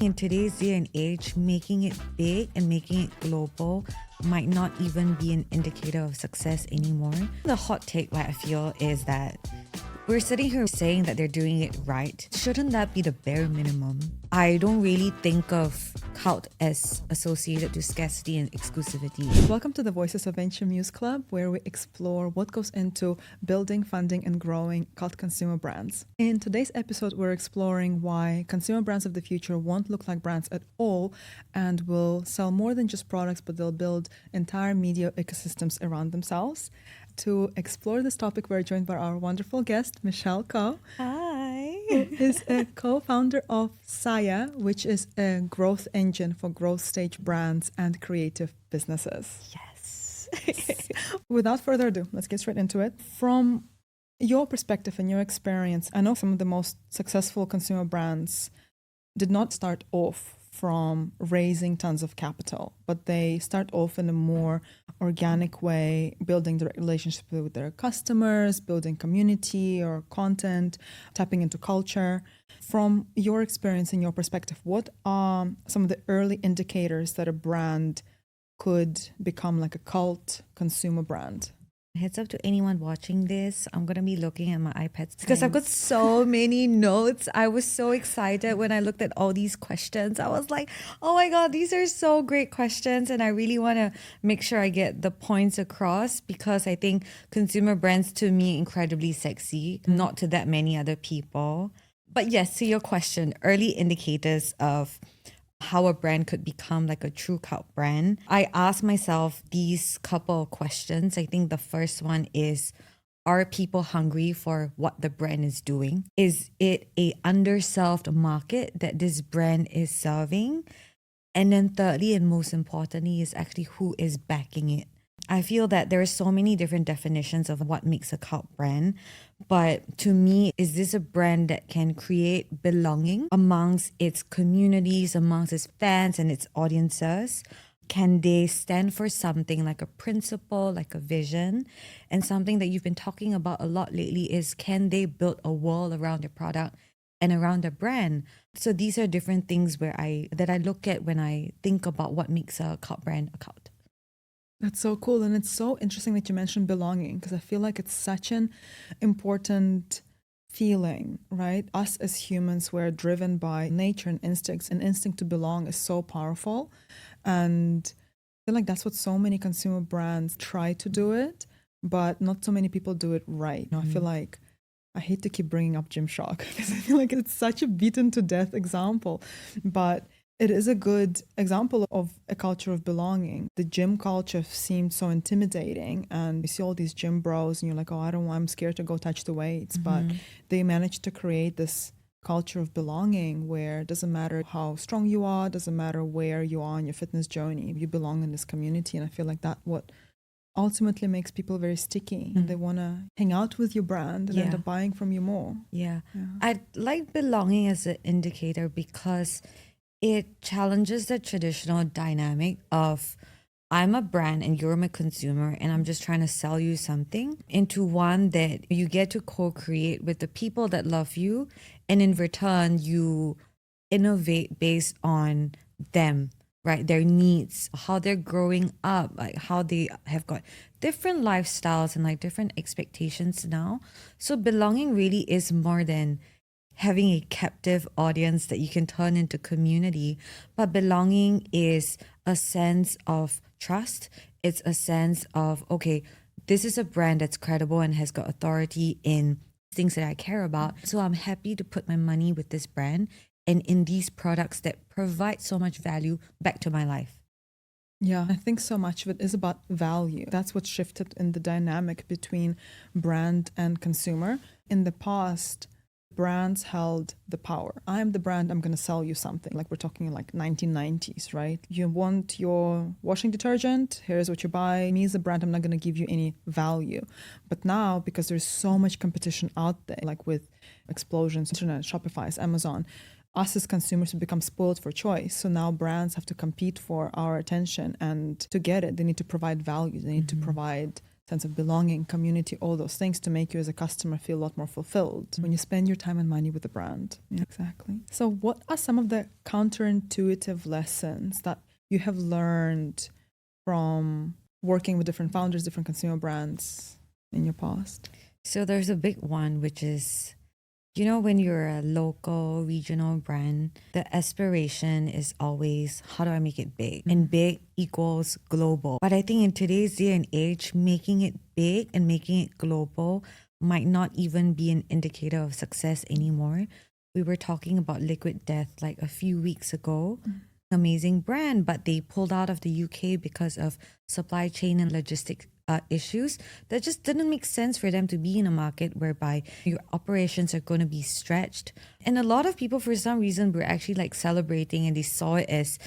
In today's day and age, making it big and making it global might not even be an indicator of success anymore. The hot take, I feel, is that we're sitting here saying that they're doing it right. Shouldn't that be the bare minimum? I don't really think of cult as associated to scarcity and exclusivity. Welcome to the Voices of Venture Muse Club, where we explore what goes into building, funding, and growing cult consumer brands. In today's episode, we're exploring why consumer brands of the future won't look like brands at all and will sell more than just products, but they'll build entire media ecosystems around themselves. To explore this topic, we're joined by our wonderful guest, Michelle Koh. Hi. Who is a co-founder of Saya, which is a growth engine for growth stage brands and creative businesses. Yes. Without further ado, let's get straight into it. From your perspective and your experience, I know some of the most successful consumer brands did not start off from raising tons of capital, but they start off in a more organic way, building direct relationships with their customers, building community or content, tapping into culture. From your experience and your perspective, what are some of the early indicators that a brand could become like a cult consumer brand? Heads up to anyone watching this, I'm going to be looking at my iPad because I've got so many notes. I was so excited when I looked at all these questions. I was like, oh my God, these are so great questions. And I really want to make sure I get the points across because I think consumer brands to me incredibly sexy, not to that many other people. But yes, to your question, early indicators of how a brand could become like a true cult brand. I ask myself these couple of questions. I think the first one is, are people hungry for what the brand is doing? Is it a underserved market that this brand is serving? And then thirdly, and most importantly, is actually who is backing it. I feel that there are so many different definitions of what makes a cult brand. But to me, is this a brand that can create belonging amongst its communities, amongst its fans and its audiences? Can they stand for something like a principle, like a vision? And something that you've been talking about a lot lately is, can they build a world around their product and around their brand? So these are different things that I look at when I think about what makes a cult brand a cult. That's so cool. And it's so interesting that you mentioned belonging, because I feel like it's such an important feeling, right? Us as humans, we're driven by nature and instincts, and instinct to belong is so powerful. And I feel like that's what so many consumer brands try to do it, but not so many people do it right. I feel like I hate to keep bringing up Gymshark because I feel like it's such a beaten to death example, but it is a good example of a culture of belonging. The gym culture seemed so intimidating, and you see all these gym bros and you're like, oh, I'm scared to go touch the weights. But they managed to create this culture of belonging where it doesn't matter how strong you are, doesn't matter where you are on your fitness journey, you belong in this community. And I feel like that's what ultimately makes people very sticky, and they want to hang out with your brand and end up buying from you more. Yeah. I like belonging as an indicator because it challenges the traditional dynamic of, I'm a brand and you're my consumer and I'm just trying to sell you something, into one that you get to co-create with the people that love you, and in return you innovate based on them, right? Their needs, how they're growing up, like how they have got different lifestyles and like different expectations now. So belonging really is more than having a captive audience that you can turn into community. But belonging is a sense of trust. It's a sense of, okay, this is a brand that's credible and has got authority in things that I care about. So I'm happy to put my money with this brand and in these products that provide so much value back to my life. Yeah, I think so much of it is about value. That's what shifted in the dynamic between brand and consumer. In the past, brands held the power. I'm the brand, I'm going to sell you something. Like we're talking like 1990s, right? You want your washing detergent, here's what you buy. Me as a brand, I'm not going to give you any value. But now, because there's so much competition out there, like with explosions, internet, Shopify, Amazon, us as consumers have become spoiled for choice. So now brands have to compete for our attention, and to get it, they need to provide value. They need to provide sense of belonging, community, all those things to make you as a customer feel a lot more fulfilled when you spend your time and money with the brand. Yeah, exactly. So what are some of the counterintuitive lessons that you have learned from working with different founders, different consumer brands in your past? So there's a big one, which is, when you're a local, regional brand, the aspiration is always, how do I make it big? And big equals global. But I think in today's day and age, making it big and making it global might not even be an indicator of success anymore. We were talking about Liquid Death like a few weeks ago. Amazing brand, but they pulled out of the UK because of supply chain and logistic issues. That just didn't make sense for them to be in a market whereby your operations are going to be stretched. And a lot of people, for some reason, were actually like celebrating, and they saw it as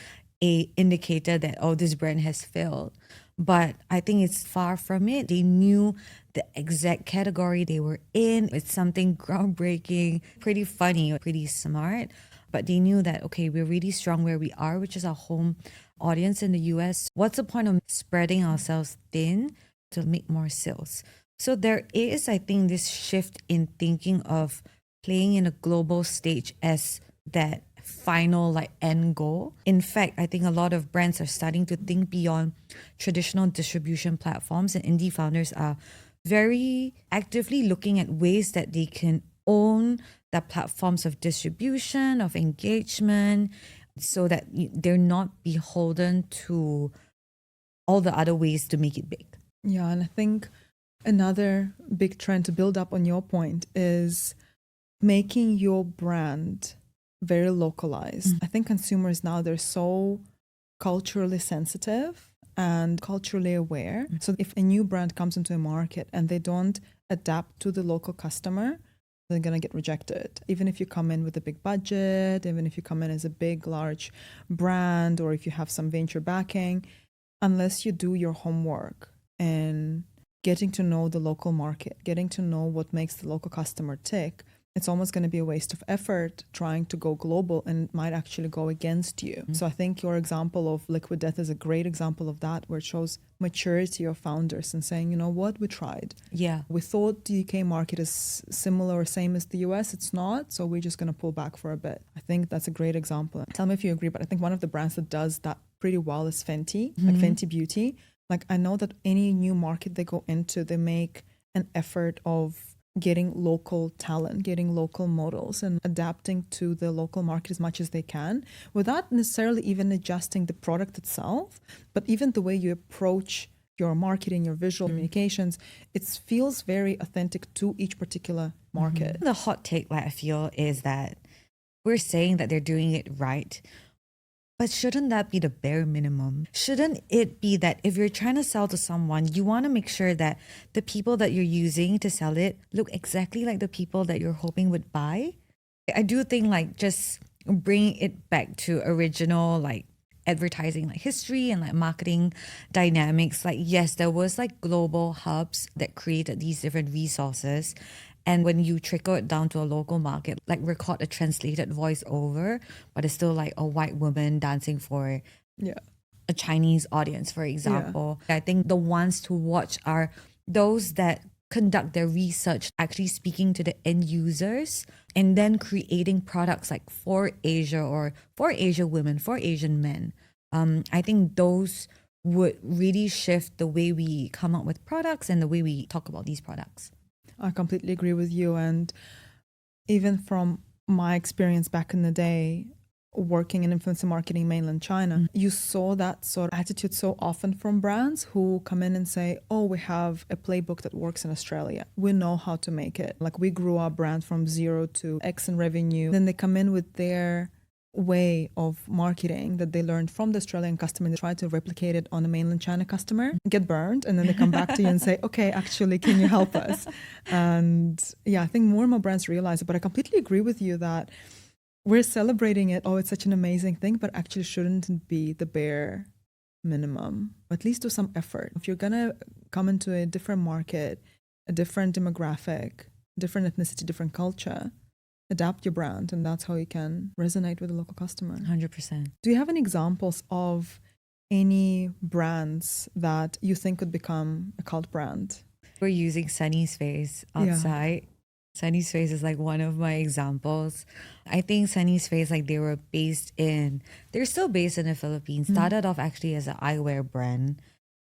a indicator that, oh, this brand has failed. But I think it's far from it. They knew the exact category they were in. It's something groundbreaking, pretty funny, pretty smart. But they knew that, okay, we're really strong where we are, which is our home audience in the US. What's the point of spreading ourselves thin to make more sales? So there is, I think, this shift in thinking of playing in a global stage as that final like end goal. In fact, I think a lot of brands are starting to think beyond traditional distribution platforms, and indie founders are very actively looking at ways that they can own the platforms of distribution, of engagement, so that they're not beholden to all the other ways to make it big. Yeah, and I think another big trend to build up on your point is making your brand very localized. I think consumers now, they're so culturally sensitive and culturally aware. So if a new brand comes into a market and they don't adapt to the local customer, they're going to get rejected. Even if you come in with a big budget, even if you come in as a big, large brand, or if you have some venture backing, unless you do your homework and getting to know the local market, getting to know what makes the local customer tick, it's almost going to be a waste of effort trying to go global, and it might actually go against you. So I think your example of Liquid Death is a great example of that, where it shows maturity of founders and saying, you know what, we tried. Yeah. We thought the UK market is similar or same as the US. It's not. So we're just going to pull back for a bit. I think that's a great example. Tell me if you agree, but I think one of the brands that does that pretty well is Fenty, like Fenty Beauty. Like I know that any new market they go into, they make an effort of getting local talent, getting local models, and adapting to the local market as much as they can without necessarily even adjusting the product itself, but even the way you approach your marketing, your visual communications, it feels very authentic to each particular market. The hot take that I feel is that we're saying that they're doing it right, but shouldn't that be the bare minimum? Shouldn't it be that if you're trying to sell to someone, you want to make sure that the people that you're using to sell it look exactly like the people that you're hoping would buy? I do think like just bring it back to original like advertising like history and like marketing dynamics. Like yes, there was like global hubs that created these different resources. And when you trickle it down to a local market, like record a translated voiceover, but it's still like a white woman dancing for a Chinese audience, for example. I think the ones to watch are those that conduct their research, actually speaking to the end users, and then creating products like for Asia or for Asian women, for Asian men. I think those would really shift the way we come up with products and the way we talk about these products. I completely agree with you. And even from my experience back in the day, working in influencer marketing mainland China, you saw that sort of attitude so often from brands who come in and say, oh, we have a playbook that works in Australia. We know how to make it. Like we grew our brand from 0 to X in revenue. Then they come in with their way of marketing that they learned from the Australian customer, and they try to replicate it on a mainland China customer, get burned, and then they come back to you and say, okay, actually, can you help us? And yeah, I think more and more brands realize it, but I completely agree with you that we're celebrating it. Oh, it's such an amazing thing, but actually shouldn't be the bare minimum. At least do some effort. If you're going to come into a different market, a different demographic, different ethnicity, different culture, adapt your brand, and that's how you can resonate with the local customer. 100%. Do you have any examples of any brands that you think could become a cult brand? We're using Sunny's Face outside. Sunny's Face is like one of my examples. I think Sunny's Face, like they're still based in the Philippines. Started off actually as an eyewear brand.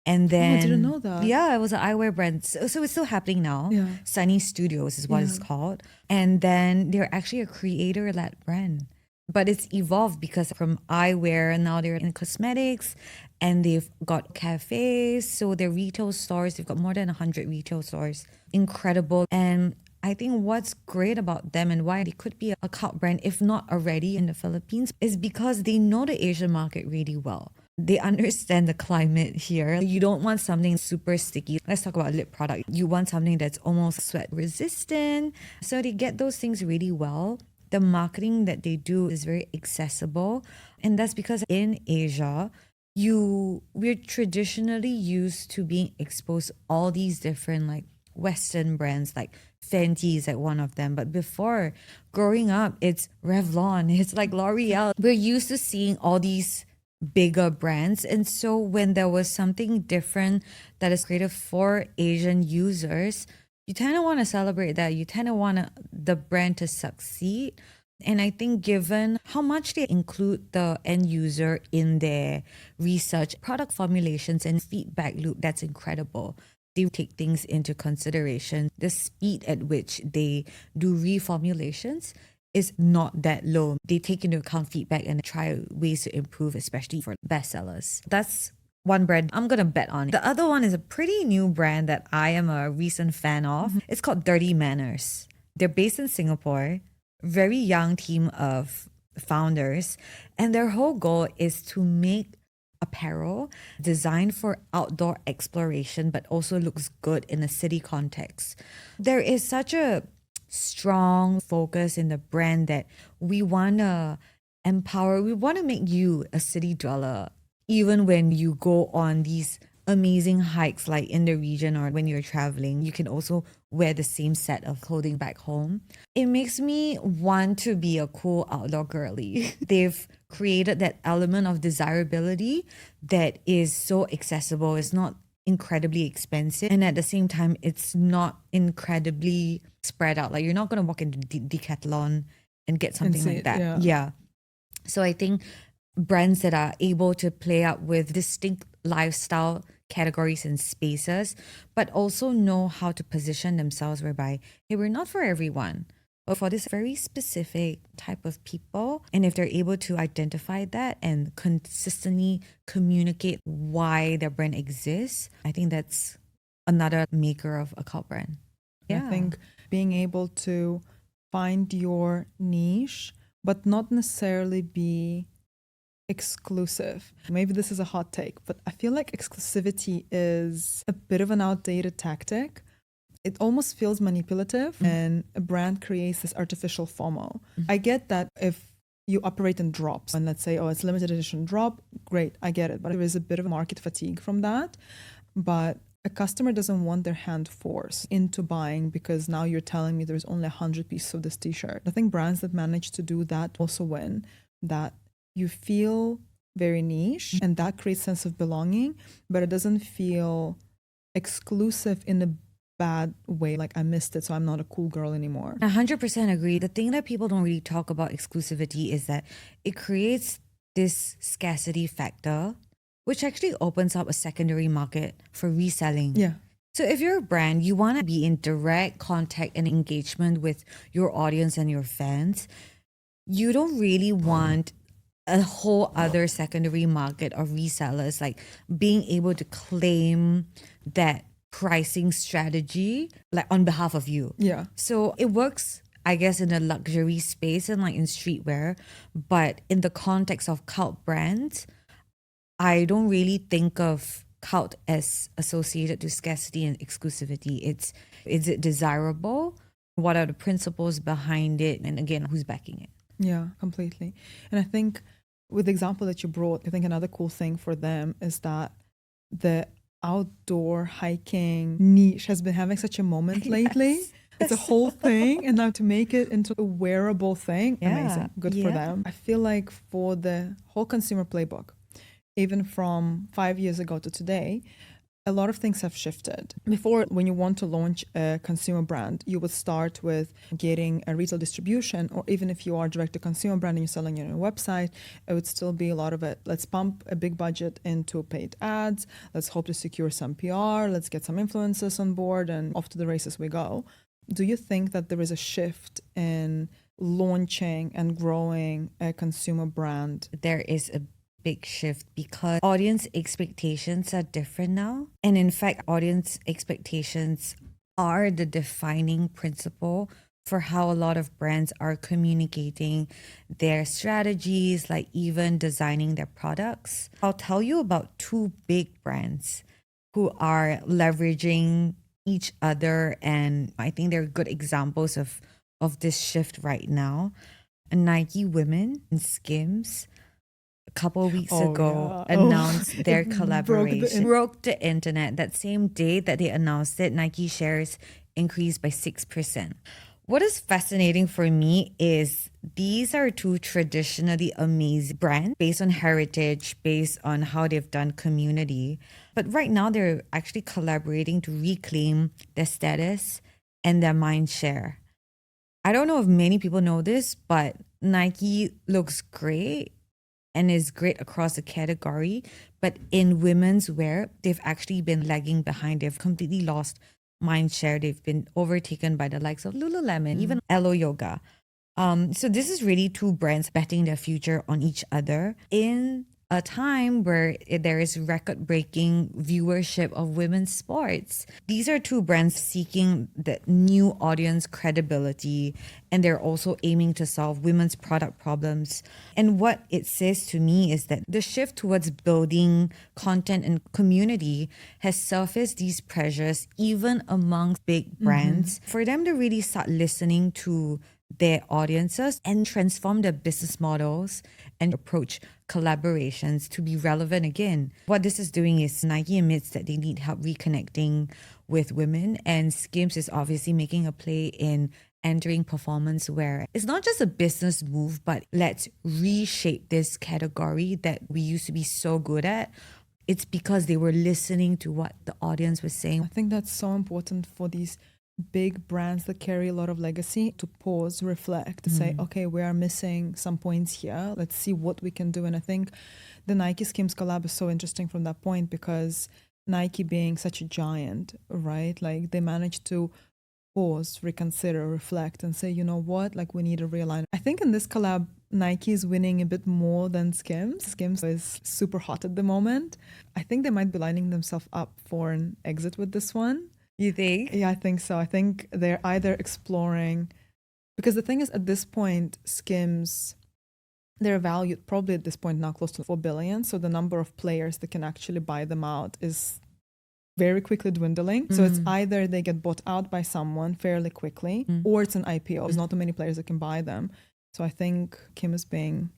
And then, I didn't know that. Yeah, it was an eyewear brand. So it's still happening now. Yeah. Sunny Studios is what it's called. And then they're actually a creator-led brand. But it's evolved because from eyewear, now they're in cosmetics and they've got cafes. So their retail stores, they've got more than 100 retail stores. Incredible. And I think what's great about them and why they could be a cult brand, if not already in the Philippines, is because they know the Asian market really well. They understand the climate here. You don't want something super sticky. Let's talk about lip product. You want something that's almost sweat resistant. So they get those things really well. The marketing that they do is very accessible. And that's because in Asia, we're traditionally used to being exposed to all these different like Western brands, like Fenty is like one of them. But before, growing up, it's Revlon, it's like L'Oreal. We're used to seeing all these bigger brands. And so when there was something different that is created for Asian users, you kind of want to celebrate that. You kind of want the brand to succeed. And I think given how much they include the end user in their research, product formulations and feedback loop, that's incredible. They take things into consideration. The speed at which they do reformulations is not that low. They take into account feedback and try ways to improve, especially for bestsellers. That's one brand I'm going to bet on. The other one is a pretty new brand that I am a recent fan of. It's called Dirty Manners. They're based in Singapore, very young team of founders, and their whole goal is to make apparel designed for outdoor exploration, but also looks good in a city context. There is such a strong focus in the brand that we want to empower, we want to make you a city dweller, even when you go on these amazing hikes like in the region or when you're traveling. You can also wear the same set of clothing back home. It makes me want to be a cool outdoor girly. They've created that element of desirability that is so accessible. It's not incredibly expensive, and at the same time it's not incredibly spread out. Like you're not going to walk into Decathlon and get something like that. Yeah. So I think brands that are able to play up with distinct lifestyle categories and spaces, but also know how to position themselves whereby, hey, we're not for everyone, but for this very specific type of people. And if they're able to identify that and consistently communicate why their brand exists, I think that's another maker of a cult brand. I think being able to find your niche, but not necessarily be exclusive. Maybe this is a hot take, but I feel like exclusivity is a bit of an outdated tactic. It almost feels manipulative, and a brand creates this artificial FOMO. I get that if you operate in drops and let's say, oh, it's limited edition drop, great, I get it. But there is a bit of market fatigue from that. But a customer doesn't want their hand forced into buying because now you're telling me there's only 100 pieces of this t-shirt. I think brands that manage to do that also win, that you feel very niche and that creates a sense of belonging, but it doesn't feel exclusive in a bad way, like I missed it, so I'm not a cool girl anymore. 100% agree. The thing that people don't really talk about exclusivity is that it creates this scarcity factor, which actually opens up a secondary market for reselling. Yeah. So if you're a brand, you want to be in direct contact and engagement with your audience and your fans. You don't really want a whole other secondary market of resellers, like being able to claim that pricing strategy like on behalf of you. Yeah. So it works, I guess, in a luxury space and like in streetwear, but in the context of cult brands, I don't really think of cult as associated to scarcity and exclusivity. Is it desirable? What are the principles behind it? And again, who's backing it? Yeah, completely. And I think with the example that you brought, I think another cool thing for them is that the outdoor hiking niche has been having such a moment lately. Yes. It's a whole thing, and now to make it into a wearable thing, amazing. Good for them. I feel like for the whole consumer playbook, even from 5 years ago to today, a lot of things have shifted. Before, when you want to launch a consumer brand, you would start with getting a retail distribution, or even if you are direct to consumer brand and you're selling on your website, it would still be a lot of it. Let's pump a big budget into paid ads. Let's hope to secure some PR. Let's get some influencers on board, and off to the races we go. Do you think that there is a shift in launching and growing a consumer brand? There is a big shift because audience expectations are different now. And in fact, audience expectations are the defining principle for how a lot of brands are communicating their strategies, like even designing their products. I'll tell you about two big brands who are leveraging each other, and I think they're good examples of this shift right now. Nike Women and Skims a couple of weeks ago announced their collaboration. Broke the internet. That same day that they announced it, Nike shares increased by 6%. What is fascinating for me is these are two traditionally amazing brands based on heritage, based on how they've done community. But right now they're actually collaborating to reclaim their status and their mind share. I don't know if many people know this, but Nike looks great and is great across the category. But in women's wear, they've actually been lagging behind. They've completely lost mind share. They've been overtaken by the likes of Lululemon, even Elo Yoga. So this is really two brands betting their future on each other in a time where there is record-breaking viewership of women's sports. These are two brands seeking the new audience credibility, and they're also aiming to solve women's product problems. And what it says to me is that the shift towards building content and community has surfaced these pressures even amongst big brands for them to really start listening to their audiences and transform their business models and approach collaborations to be relevant again. What this is doing is Nike admits that they need help reconnecting with women, and Skims is obviously making a play in entering performance wear. It's not just a business move, but let's reshape this category that we used to be so good at. It's because they were listening to what the audience was saying. I think that's so important for these big brands that carry a lot of legacy to pause, reflect, say, okay, we are missing some points here. Let's see what we can do. And I think the Nike Skims collab is so interesting from that point because Nike being such a giant, right? Like they managed to pause, reconsider, reflect, and say, you know what, like we need to realign. I think in this collab, Nike is winning a bit more than Skims. Skims is super hot at the moment. I think they might be lining themselves up for an exit with this one. You think? Yeah, I think so. I think they're either exploring, because the thing is at this point, Skims, they're valued probably at this point now close to 4 billion. So the number of players that can actually buy them out is very quickly dwindling. So it's either they get bought out by someone fairly quickly or it's an IPO. There's not too many players that can buy them. So I think Kim is being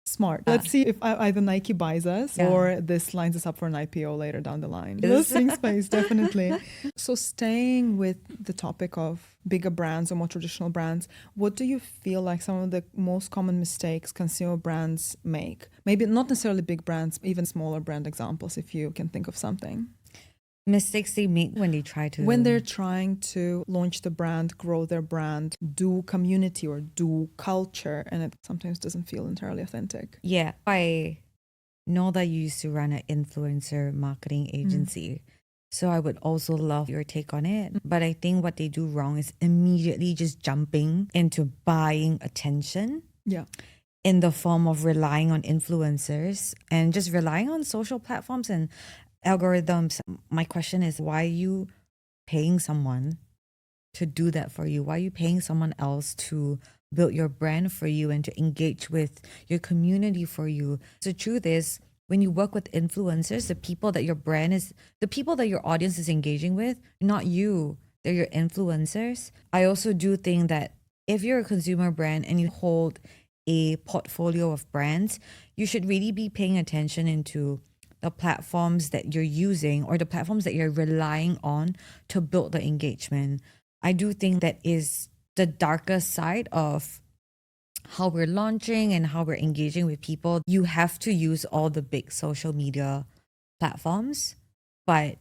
smart. Let's see if either Nike buys us or this lines us up for an IPO later down the line. Listening space, definitely. So staying with the topic of bigger brands or more traditional brands, what do you feel like some of the most common mistakes consumer brands make? Maybe not necessarily big brands, even smaller brand examples, if you can think of something. Mistakes they make when they're trying to launch the brand, grow their brand, do community or do culture, and it sometimes doesn't feel entirely authentic. Yeah, I know that you used to run an influencer marketing agency, so I would also love your take on it. But I think what they do wrong is immediately just jumping into buying attention. Yeah. In the form of relying on influencers and just relying on social platforms and algorithms. My question is, why are you paying someone to do that for you? Why are you paying someone else to build your brand for you and to engage with your community for you? The truth is, when you work with influencers, the people that the people that your audience is engaging with, not you, they're your influencers. I also do think that if you're a consumer brand and you hold a portfolio of brands, you should really be paying attention into the platforms that you're using or the platforms that you're relying on to build the engagement. I do think that is the darker side of how we're launching and how we're engaging with people, you have to use all the big social media platforms. But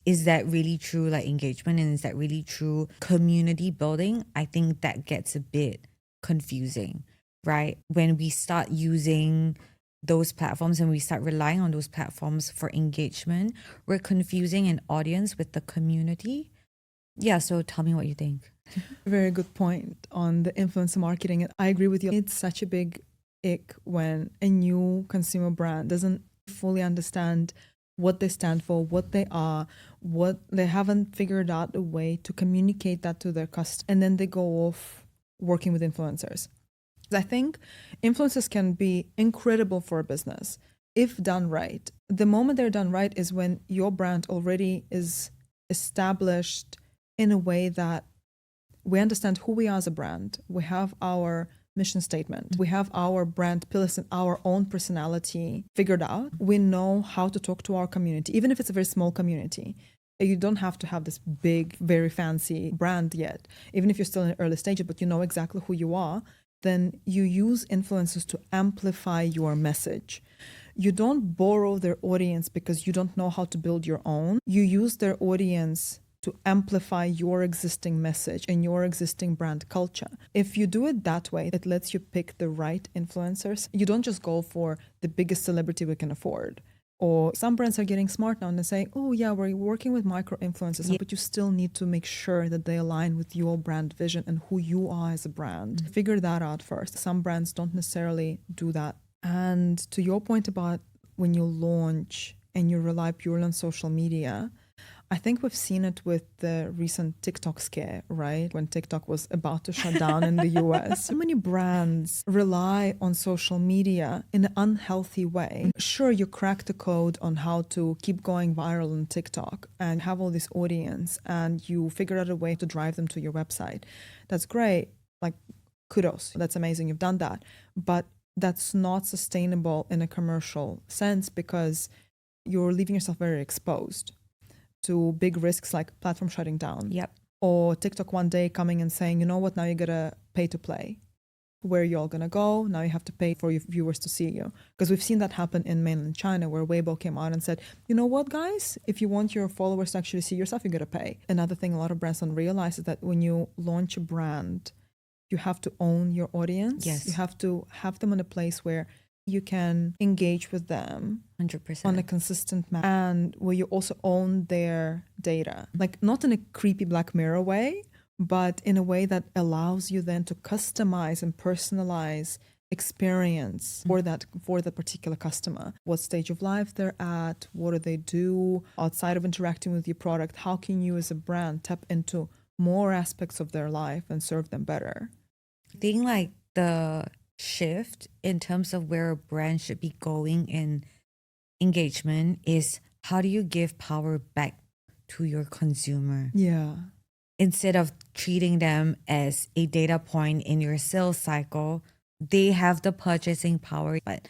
is that really true like engagement, and is that really true community building? I think that gets a bit confusing, right? When we start using those platforms and we start relying on those platforms for engagement, we're confusing an audience with the community. Yeah, so tell me what you think. Very good point on the influencer marketing. I agree with you. It's such a big ick when a new consumer brand doesn't fully understand what they stand for, what they are, what they haven't figured out a way to communicate that to their customers, and then they go off working with influencers. I think influencers can be incredible for a business if done right. The moment they're done right is when your brand already is established in a way that we understand who we are as a brand. We have our mission statement. We have our brand pillars and our own personality figured out. We know how to talk to our community, even if it's a very small community. You don't have to have this big, very fancy brand yet. Even if you're still in the early stages, but you know exactly who you are, then you use influencers to amplify your message. You don't borrow their audience because you don't know how to build your own. You use their audience to amplify your existing message and your existing brand culture. If you do it that way, it lets you pick the right influencers. You don't just go for the biggest celebrity we can afford. Or some brands are getting smart now and they say, oh yeah, we're working with micro influencers, but you still need to make sure that they align with your brand vision and who you are as a brand. Figure that out first. Some brands don't necessarily do that. And to your point about when you launch and you rely purely on social media, I think we've seen it with the recent TikTok scare, right? When TikTok was about to shut down in the US. So many brands rely on social media in an unhealthy way. Sure, you crack the code on how to keep going viral on TikTok and have all this audience, and you figure out a way to drive them to your website. That's great. Like, kudos. That's amazing. You've done that. But that's not sustainable in a commercial sense because you're leaving yourself very exposed to big risks like platform shutting down. Yep. Or TikTok one day coming and saying, you know what, now you gotta pay to play. Where you're all gonna go, now you have to pay for your viewers to see you. Because we've seen that happen in mainland China where Weibo came out and said, you know what guys, if you want your followers to actually see your stuff, you gotta pay. Another thing a lot of brands don't realize is that when you launch a brand, you have to own your audience. Yes. You have to have them in a place where you can engage with them 100% on a consistent manner, and where you also own their data, like not in a creepy Black Mirror way, but in a way that allows you then to customize and personalize experience for the particular customer. What stage of life they're at, what do they do outside of interacting with your product, how can you as a brand tap into more aspects of their life and serve them better. I think like the shift in terms of where a brand should be going in engagement is how do you give power back to your consumer? Yeah. Instead of treating them as a data point in your sales cycle, they have the purchasing power, but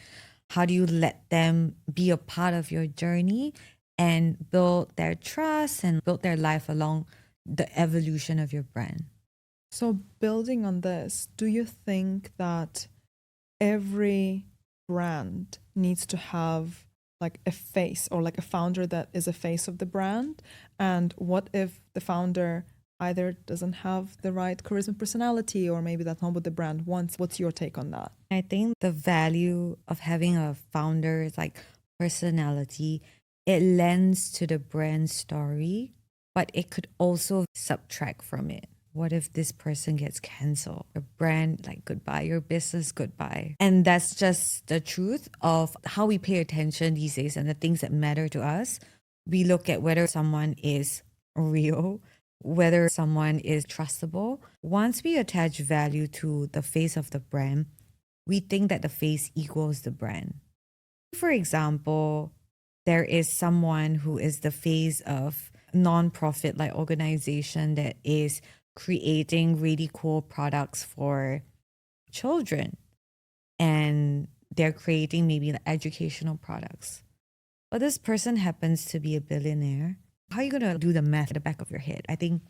how do you let them be a part of your journey and build their trust and build their life along the evolution of your brand? So building on this, do you think that every brand needs to have like a face or like a founder that is a face of the brand? And what if the founder either doesn't have the right charisma personality, or maybe that's not what the brand wants? What's your take on that? I think the value of having a founder is like personality. It lends to the brand story, but it could also subtract from it. What if this person gets canceled? Your brand, like, goodbye, your business, goodbye. And that's just the truth of how we pay attention these days and the things that matter to us. We look at whether someone is real, whether someone is trustable. Once we attach value to the face of the brand, we think that the face equals the brand. For example, there is someone who is the face of non-profit like organization that is creating really cool products for children, and they're creating maybe like educational products. But this person happens to be a billionaire. How are you going to do the math at the back of your head? I think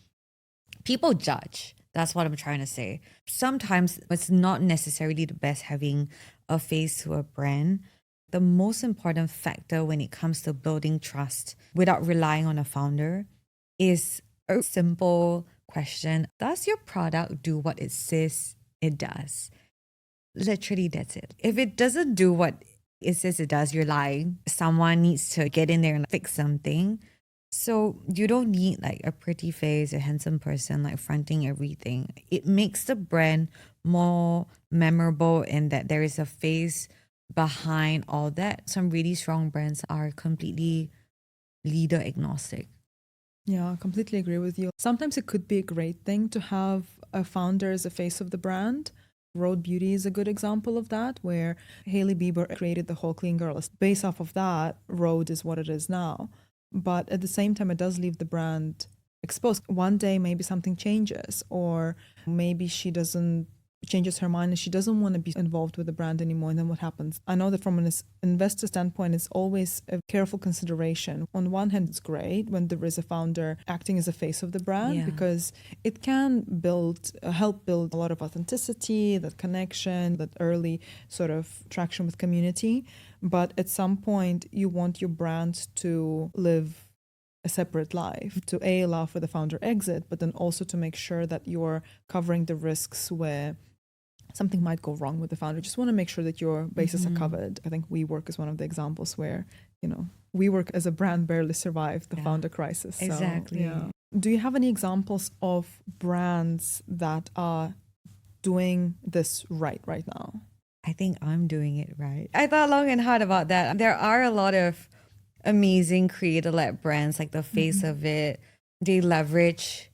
people judge. That's what I'm trying to say. Sometimes it's not necessarily the best having a face to a brand. The most important factor when it comes to building trust without relying on a founder is a simple question. Does your product do what it says it does? Literally, that's it. If it doesn't do what it says it does, you're lying. Someone needs to get in there and fix something. So you don't need like a pretty face, a handsome person like fronting everything. It makes the brand more memorable in that there is a face behind all that. Some really strong brands are completely leader agnostic. Yeah, I completely agree with you. Sometimes it could be a great thing to have a founder as a face of the brand. Rhode Beauty is a good example of that, where Hailey Bieber created the whole Clean Girl. Based off of that, Rhode is what it is now. But at the same time, it does leave the brand exposed. One day, maybe something changes, or maybe she doesn't changes her mind and she doesn't want to be involved with the brand anymore. And then what happens? I know that from an investor standpoint, it's always a careful consideration. On one hand, it's great when there is a founder acting as a face of the brand, because it can help build a lot of authenticity, that connection, that early sort of traction with community. But at some point, you want your brand to live a separate life, to allow for the founder exit, but then also to make sure that you're covering the risks where something might go wrong with the founder. Just want to make sure that your bases are covered. I think WeWork is one of the examples where, WeWork as a brand barely survived the founder crisis. So, Exactly. Do you have any examples of brands that are doing this right now? I think I'm doing it right. I thought long and hard about that. There are a lot of amazing creator-led brands, like the face of it. They leverage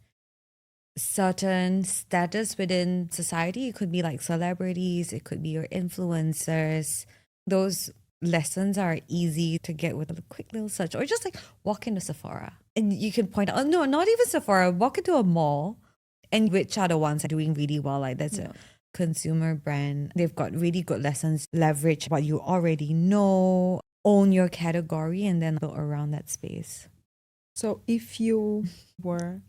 certain status within society. It could be like celebrities, it could be your influencers. Those lessons are easy to get with a quick little search, or just like walk into Sephora and you can point out, oh, no, not even Sephora, walk into a mall and which are the ones that are doing really well. Like that's a consumer brand. They've got really good lessons, leverage what you already know, own your category, and then build around that space. So if you were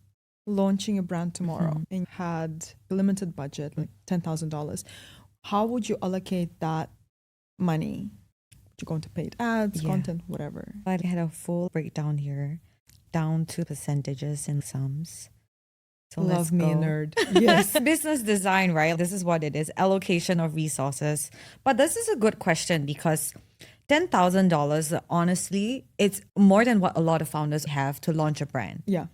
launching a brand tomorrow and had a limited budget, like $10,000, how would you allocate that money? Would you go into paid ads, content, whatever? I had a full breakdown here, down to percentages and sums. So Love me, nerd. Yes. Business design, right? This is what it is, allocation of resources. But this is a good question because $10,000, honestly, it's more than what a lot of founders have to launch a brand. Yeah.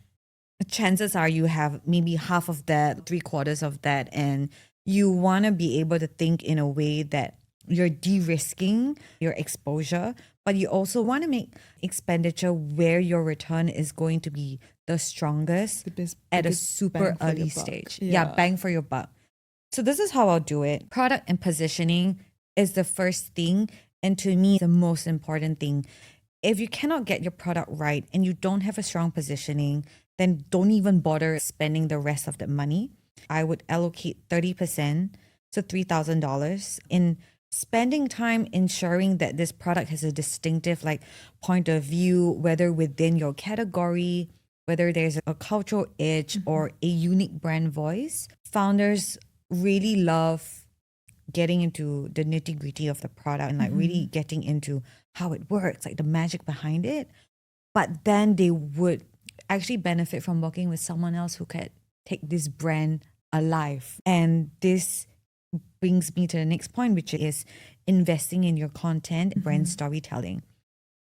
Chances are you have maybe half of that, 3/4 of that, and you want to be able to think in a way that you're de-risking your exposure, but you also want to make expenditure where your return is going to be the strongest at a super early stage. Bang for your buck. So this is how I'll do it. Product and positioning is the first thing, and to me, the most important thing. If you cannot get your product right and you don't have a strong positioning, then don't even bother spending the rest of the money. I would allocate 30% to $3,000 in spending time ensuring that this product has a distinctive point of view, whether within your category, whether there's a cultural edge or a unique brand voice. Founders really love getting into the nitty-gritty of the product and really getting into how it works, like the magic behind it. But then they would actually benefit from working with someone else who could take this brand alive. And this brings me to the next point, which is investing in your content, brand storytelling.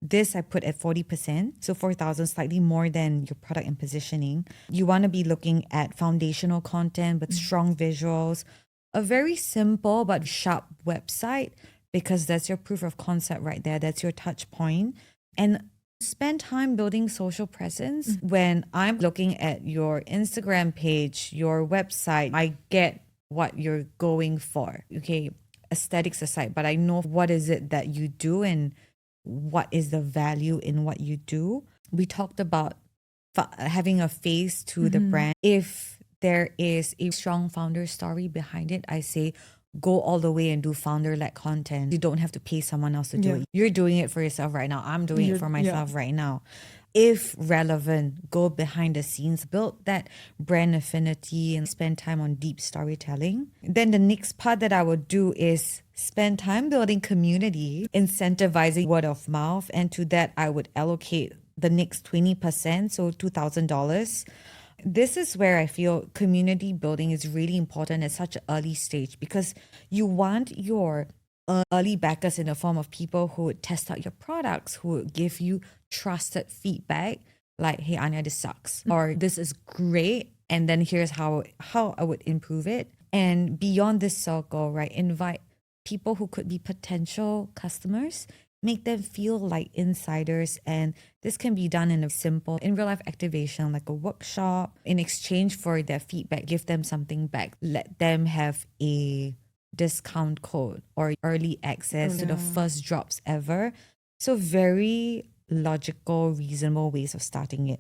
This I put at 40%, so 4,000, slightly more than your product and positioning. You want to be looking at foundational content with strong visuals, a very simple but sharp website, because that's your proof of concept right there. That's your touch point. And spend time building social presence. When I'm looking at your Instagram page, your website, I get what you're going for. Okay, aesthetics aside, but I know what is it that you do and what is the value in what you do. We talked about having a face to the brand. If there is a strong founder story behind it, I say go all the way and do founder-led content. You don't have to pay someone else to do it. You're doing it for yourself right now. I'm doing it for myself right now. if relevant, go behind the scenes, build that brand affinity and spend time on deep storytelling. Then the next part that I would do is spend time building community, incentivizing word of mouth. And to that, I would allocate the next 20%, so $2,000. This is where I feel community building is really important at such an early stage, because you want your early backers in the form of people who would test out your products, who would give you trusted feedback like, hey, Anya, this sucks, or this is great, and then here's how I would improve it. And beyond this circle, right, invite people who could be potential customers, make them feel like insiders. And this can be done in a simple in real life activation like a workshop. In exchange for their feedback, give them something back, let them have a discount code or early access to the first drops ever. So very logical, reasonable ways of starting it.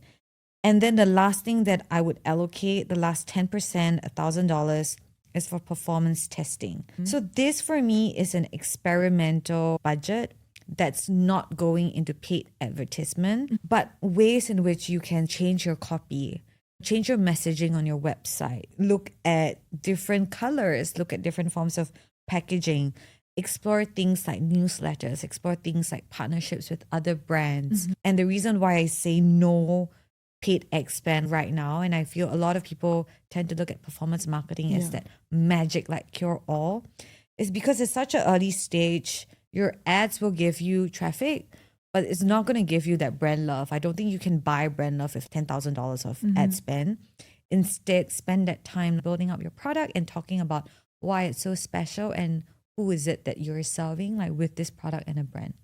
And then the last thing that I would allocate, the last 10%, $1,000, is for performance testing. So this for me is an experimental budget that's not going into paid advertisement, but ways in which you can change your copy, change your messaging on your website, look at different colors, look at different forms of packaging, explore things like newsletters, explore things like partnerships with other brands. And the reason why I say no paid ad spend right now, and I feel a lot of people tend to look at performance marketing as that magic like cure all, is because it's such an early stage. Your ads will give you traffic, but it's not going to give you that brand love. I don't think you can buy brand love with $10,000 of ad spend. Instead, spend that time building up your product and talking about why it's so special and who is it that you're serving, like with this product and a brand.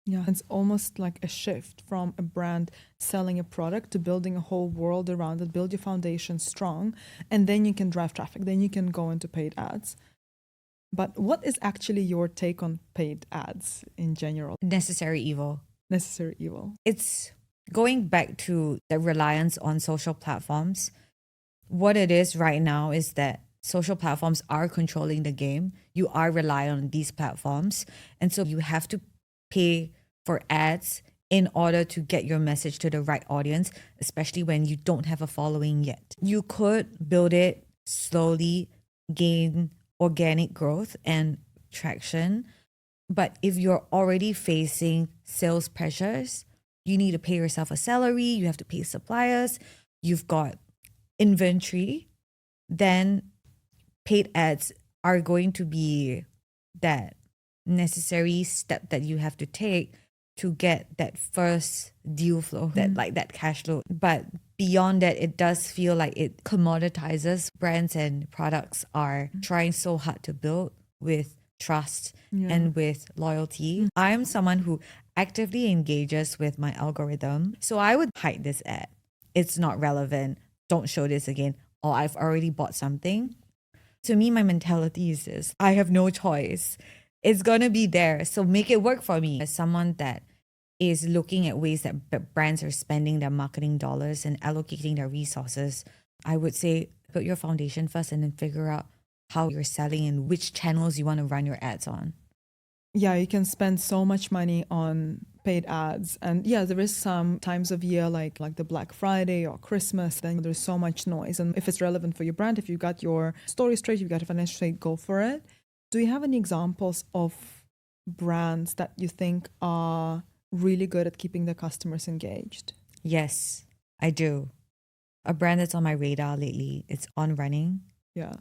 Yeah, it's almost like a shift from a brand selling a product to building a whole world around it, build your foundation strong, and then you can drive traffic, then you can go into paid ads. But what is actually your take on paid ads in general? Necessary evil. Necessary evil. It's going back to the reliance on social platforms. What it is right now is that social platforms are controlling the game. You are relying on these platforms. And so you have to pay for ads in order to get your message to the right audience, especially when you don't have a following yet. You could build it slowly, gain organic growth and traction. But if you're already facing sales pressures, you need to pay yourself a salary, you have to pay suppliers, you've got inventory, then paid ads are going to be that necessary step that you have to take to get that first deal flow, that cash flow. But beyond that, it does feel like it commoditizes. Brands and products are trying so hard to build with trust and with loyalty. I'm someone who actively engages with my algorithm. So I would hide this ad. It's not relevant. Don't show this again. Or I've already bought something. To me, my mentality is this: I have no choice. It's going to be there. So make it work for me. As someone that is looking at ways that brands are spending their marketing dollars and allocating their resources, I would say build your foundation first and then figure out how you're selling and which channels you want to run your ads on. Yeah, you can spend so much money on paid ads. And yeah, there is some times of year like the Black Friday or Christmas, then there's so much noise. And if it's relevant for your brand, if you've got your story straight, you've got your financial straight, go for it. Do you have any examples of brands that you think are really good at keeping their customers engaged? Yes, I do. A brand that's on my radar lately, it's On Running. Yeah.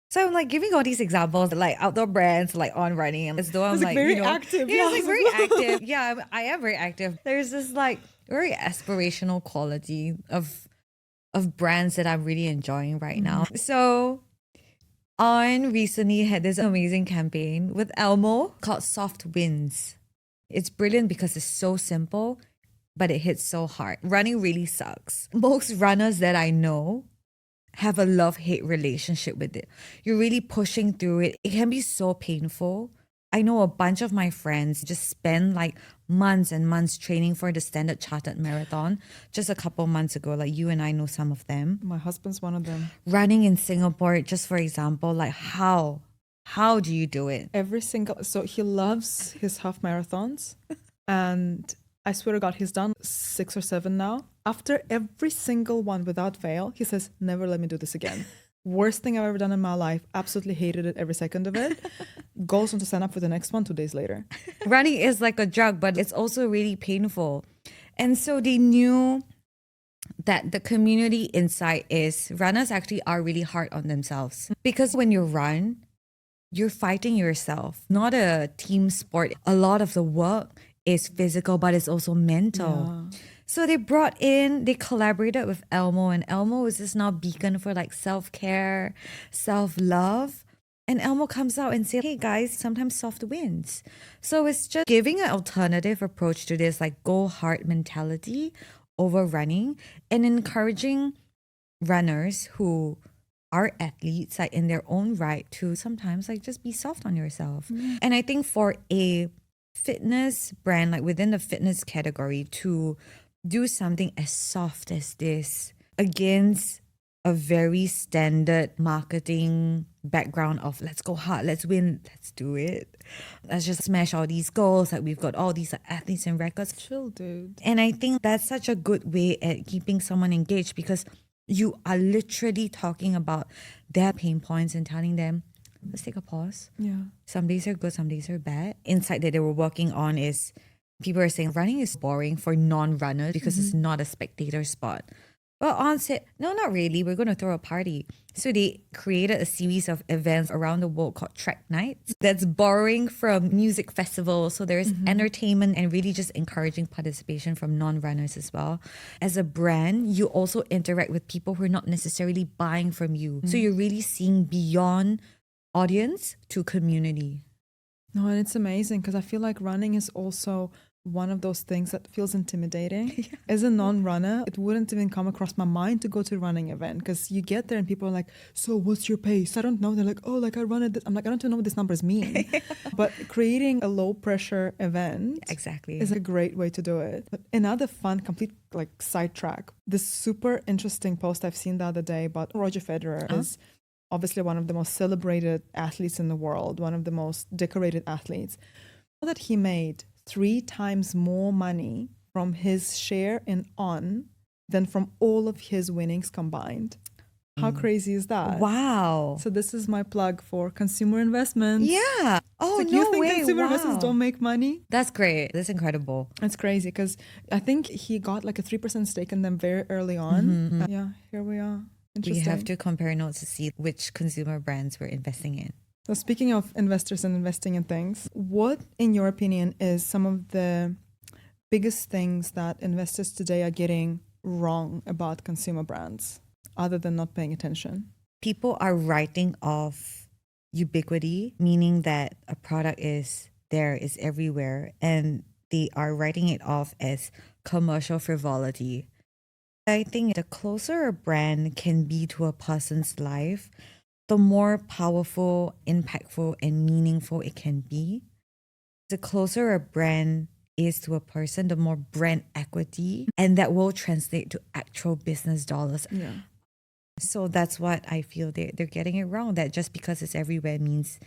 So I'm like giving all these examples, like outdoor brands, like On Running, and as though I'm like very active. Yeah, it's like very active. Yeah, I am very active. There's this like very aspirational quality of brands that I'm really enjoying right now. So On recently had this amazing campaign with Elmo called Soft Winds. It's brilliant because it's so simple, but it hits so hard. Running really sucks. Most runners that I know have a love-hate relationship with it. You're really pushing through it. It can be so painful. I know a bunch of my friends just spend like months and months training for the Standard Chartered Marathon just a couple months ago. Like you and I know some of them. My husband's one of them. Running in Singapore, just for example, like how do you do it? So he loves his half marathons and I swear to God, he's done 6 or 7 now. After every single one without fail, he says, never let me do this again. Worst thing I've ever done in my life. Absolutely hated it every second of it. Goes on to sign up for the next one 2 days later. Running is like a drug, but it's also really painful. And so they knew that the community insight is runners actually are really hard on themselves. Because when you run, you're fighting yourself, not a team sport. A lot of the work is physical, but it's also mental. Yeah. So they collaborated with Elmo, and Elmo is this now beacon for like self-care, self-love. And Elmo comes out and says, hey guys, sometimes soft wins. So it's just giving an alternative approach to this like go hard mentality over running and encouraging runners who are athletes like in their own right to sometimes like just be soft on yourself. And I think for a fitness brand, like within the fitness category, to do something as soft as this against a very standard marketing background of let's go hard, let's win, let's do it. Let's just smash all these goals. Like we've got all these like, athletes and records. Chill, dude. And I think that's such a good way at keeping someone engaged because you are literally talking about their pain points and telling them, let's take a pause. Yeah. Some days are good, some days are bad. Insight that they were working on is people are saying running is boring for non-runners because it's not a spectator sport. Well, On said, no, not really. We're going to throw a party. So they created a series of events around the world called Track Nights that's borrowing from music festivals. So there's entertainment and really just encouraging participation from non-runners as well. As a brand, you also interact with people who are not necessarily buying from you. So you're really seeing beyond audience to community. No, and it's amazing because I feel like running is also one of those things that feels intimidating. As a non-runner, it wouldn't even come across my mind to go to a running event because you get there and people are like, so what's your pace? I don't know. They're like, oh, like I run it. I'm like, I don't even know what these numbers mean. But creating a low pressure event Exactly. is a great way to do it. But another fun, complete like sidetrack, this super interesting post I've seen the other day about Roger Federer is obviously one of the most celebrated athletes in the world, one of the most decorated athletes. That he made 3 times more money from his share in On than from all of his winnings combined. How crazy is that? Wow. So this is my plug for consumer investments. Yeah. Oh, Like, no you think way. consumer Wow. investments don't make money? That's great. That's incredible. It's crazy because I think he got like a 3% stake in them very early on. Yeah, here we are. We Interesting. have to compare notes to see which consumer brands we're investing in. So speaking of investors and investing in things, what, in your opinion, is some of the biggest things that investors today are getting wrong about consumer brands, other than not paying attention? People are writing off ubiquity, meaning that a product is there, is everywhere, and they are writing it off as commercial frivolity. I think the closer a brand can be to a person's life, the more powerful, impactful, and meaningful it can be. The closer a brand is to a person, the more brand equity, and that will translate to actual business dollars. Yeah. So that's what I feel they're getting it wrong, that just because it's everywhere means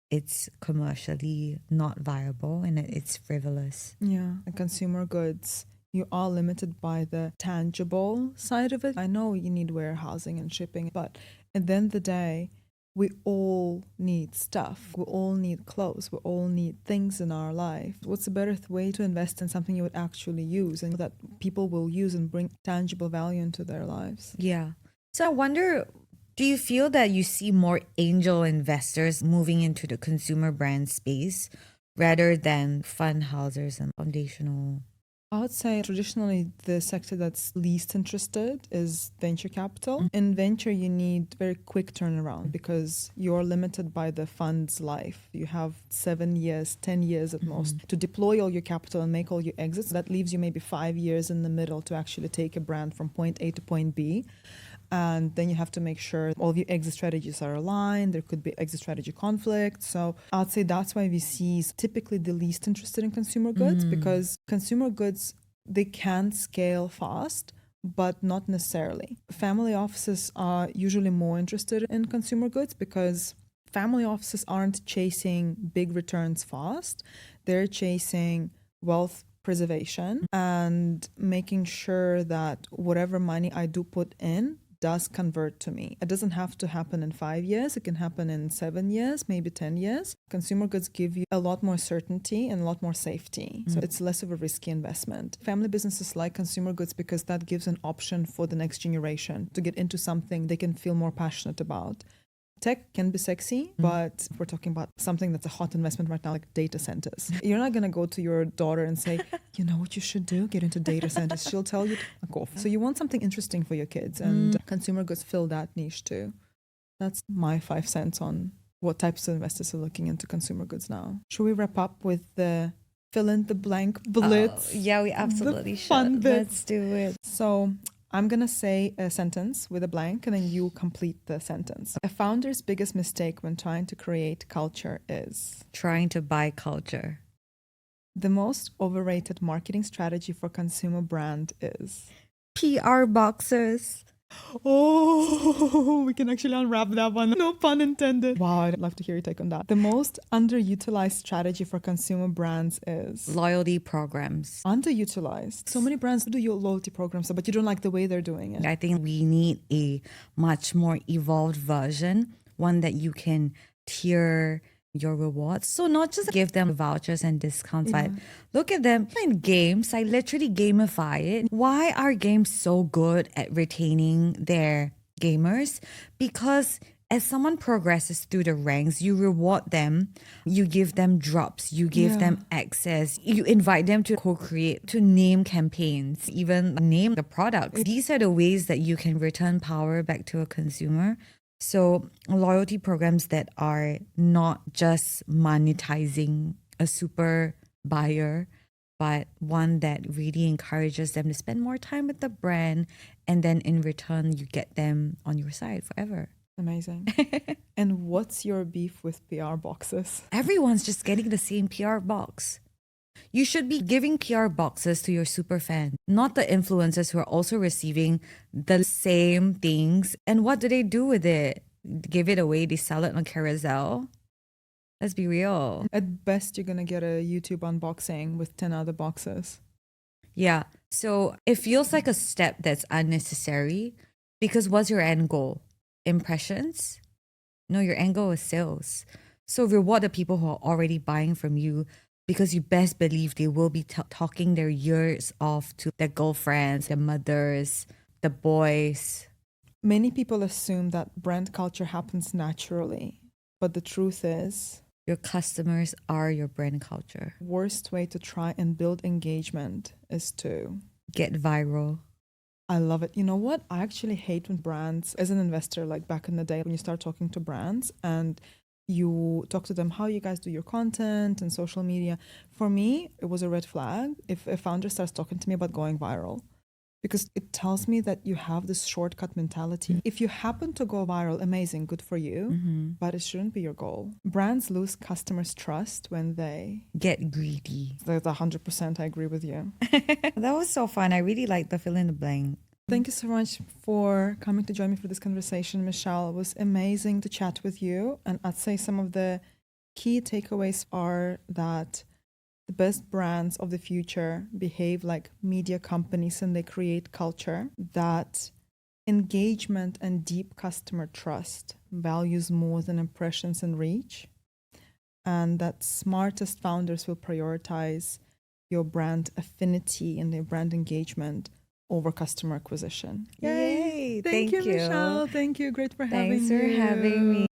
it's commercially not viable and it's frivolous. Yeah. And consumer goods, you are limited by the tangible side of it. I know you need warehousing and shipping, but at the end of the day, we all need stuff. We all need clothes. We all need things in our life. What's a better way to invest in something you would actually use and that people will use and bring tangible value into their lives? Yeah. So I wonder, do you feel that you see more angel investors moving into the consumer brand space rather than fund houses and foundational? I would say traditionally the sector that's least interested is venture capital. In venture, you need very quick turnaround because you're limited by the fund's life. You have 7 years, 10 years at most to deploy all your capital and make all your exits. That leaves you maybe 5 years in the middle to actually take a brand from point A to point B. And then you have to make sure all of your exit strategies are aligned. There could be exit strategy conflict. So I'd say that's why VC is typically the least interested in consumer goods because consumer goods, they can scale fast, but not necessarily. Family offices are usually more interested in consumer goods because family offices aren't chasing big returns fast. They're chasing wealth preservation and making sure that whatever money I do put in does convert to me. It doesn't have to happen in 5 years. It can happen in 7 years, maybe 10 years. Consumer goods give you a lot more certainty and a lot more safety. So it's less of a risky investment. Family businesses like consumer goods because that gives an option for the next generation to get into something they can feel more passionate about. Tech can be sexy, but we're talking about something that's a hot investment right now, like data centers. You're not going to go to your daughter and say, you know what you should do? Get into data centers. She'll tell you to fuck off. So you want something interesting for your kids, and consumer goods fill that niche too. That's my 5 cents on what types of investors are looking into consumer goods now. Should we wrap up with the fill in the blank blitz? Yeah, we absolutely fun should. bit. Let's do it. So I'm going to say a sentence with a blank and then you complete the sentence. A founder's biggest mistake when trying to create culture is Trying to buy culture. the most overrated marketing strategy for consumer brand is PR boxes. Oh, we can actually unwrap that one. No pun intended. Wow, I'd love to hear your take on that. The most underutilized strategy for consumer brands is Loyalty programs. underutilized. So many brands do your loyalty programs, but you don't like the way they're doing it. I think we need a much more evolved version, one that you can tier your rewards. So not just give them vouchers and discounts, but look at them playing games, like literally gamify it. Why are games so good at retaining their gamers? Because as someone progresses through the ranks, you reward them, you give them drops, you give them access, you invite them to co-create, to name campaigns, even name the products. These are the ways that you can return power back to a consumer. So loyalty programs that are not just monetizing a super buyer, but one that really encourages them to spend more time with the brand, and then in return you get them on your side forever. Amazing. And what's your beef with PR boxes? Everyone's just getting the same PR box. You should be giving PR boxes to your super fan, not the influencers who are also receiving the same things. And what do they do with it? Give it away? They sell it on Carousel? Let's be real. At best, you're going to get a YouTube unboxing with 10 other boxes. Yeah. So it feels like a step that's unnecessary because what's your end goal? Impressions? No, your end goal is sales. So reward the people who are already buying from you, because you best believe they will be talking their ears off to their girlfriends, their mothers, the boys. Many people assume that brand culture happens naturally, but the truth is, your customers are your brand culture. Worst way to try and build engagement is to get viral. I love it. You know what? I actually hate when brands, as an investor, like back in the day, when you start talking to brands and you talk to them how you guys do your content and social media. For me, it was a red flag if a founder starts talking to me about going viral, because it tells me that you have this shortcut mentality. If you happen to go viral, amazing, good for you, but it shouldn't be your goal. Brands lose customers' trust when they get greedy. That's 100%, I agree with you. That was so fun. I really liked the fill in the blank. Thank you so much for coming to join me for this conversation, Michelle. It was amazing to chat with you. And I'd say some of the key takeaways are that the best brands of the future behave like media companies and they create culture. That engagement and deep customer trust values more than impressions and reach. And that smartest founders will prioritize your brand affinity and their brand engagement over customer acquisition. Yay! Thank you, Michelle. Thank you. Great for having Thanks you. for having me.